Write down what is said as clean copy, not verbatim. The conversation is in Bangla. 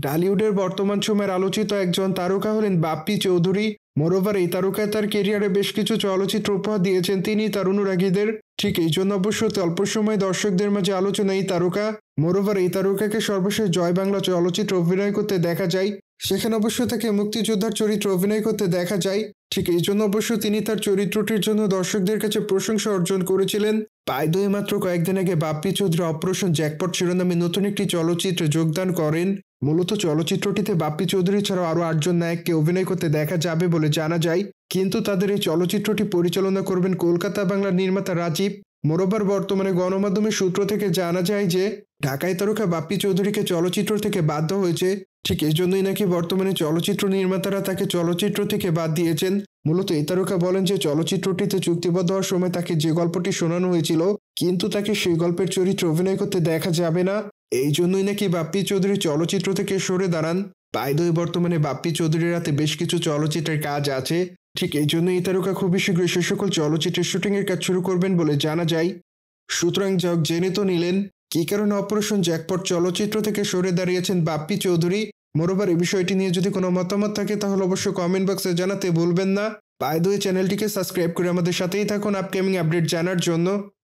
ডালিউডের বর্তমান সময়ের আলোচিত একজন তারকা হলেন বাপ্পি চৌধুরী। মোরওভার এই তারকা তার কেরিয়ারে বেশ কিছু চলচ্চিত্র উপহার দিয়েছেন তিনি তার অনুরাগীদের। ঠিক এই জন্য অবশ্য অল্প সময় দর্শকদের মাঝে আলোচনা এই তারকা। মোরওভার এই তারকাকে সর্বশেষ জয় বাংলা চলচ্চিত্রে অভিনয় করতে দেখা যায়। সেখানে অবশ্য তাকে মুক্তিযোদ্ধার চরিত্রে অভিনয় করতে দেখা যায়। ঠিক এই জন্য অবশ্য তিনি তার চরিত্রটির জন্য দর্শকদের কাছে প্রশংসা অর্জন করেছিলেন। পায় দুই মাত্র কয়েকদিন আগে বাপ্পি চৌধুরী অপারেশন জ্যাকপট শিরোনামে নতুন একটি চলচ্চিত্রে যোগদান করেন। মূলত চলচ্চিত্রটিতে বাপ্পি চৌধুরী ছাড়াও আরও ৮জন নায়ককে অভিনয় করতে দেখা যাবে বলে জানা যায়। কিন্তু তাদের এই চলচ্চিত্রটি পরিচালনা করবেন কলকাতা বাংলার নির্মাতা রাজীব। মোরওভার বর্তমানে গণমাধ্যমের সূত্র থেকে জানা যায় যে ঢাকায় তারকা বাপ্পি চৌধুরীকে চলচ্চিত্র থেকে বাদ দেওয়া হয়েছে। ঠিক এই জন্যই নাকি বর্তমানে চলচ্চিত্র নির্মাতারা তাকে চলচ্চিত্র থেকে বাদ দিয়েছেন। মূলত এই তারকা বলেন যে চলচ্চিত্রটিতে চুক্তিবদ্ধ হওয়ার সময় তাকে যে গল্পটি শোনানো হয়েছিল কিন্তু তাকে সেই গল্পের চরিত্রে অভিনয় করতে দেখা যাবে না। এই জন্যই নাকি বাপ্পি চৌধুরী চলচ্চিত্র থেকে সরে দাঁড়ান। পায় দুই বর্তমানে বাপ্পি চৌধুরীর হাতে বেশ কিছু চলচ্চিত্রের কাজ আছে। ঠিক এই জন্য এই তারকা খুবই শীঘ্রই সে সকল চলচ্চিত্রের শুটিংয়ের কাজ শুরু করবেন বলে জানা যায়। সুতরাং যাক জেনে তো নিলেন কী কারণে অপারেশন জ্যাকপট চলচ্চিত্র থেকে সরে দাঁড়িয়েছেন বাপ্পি চৌধুরী। মোরওভার এই বিষয়টি নিয়ে যদি কোনো মতামত থাকে তাহলে অবশ্যই কমেন্ট বক্সে জানাতে ভুলবেন না। পায় দুই চ্যানেলটিকে সাবস্ক্রাইব করে আমাদের সাথেই থাকুন আপকামিং আপডেট জানার জন্য।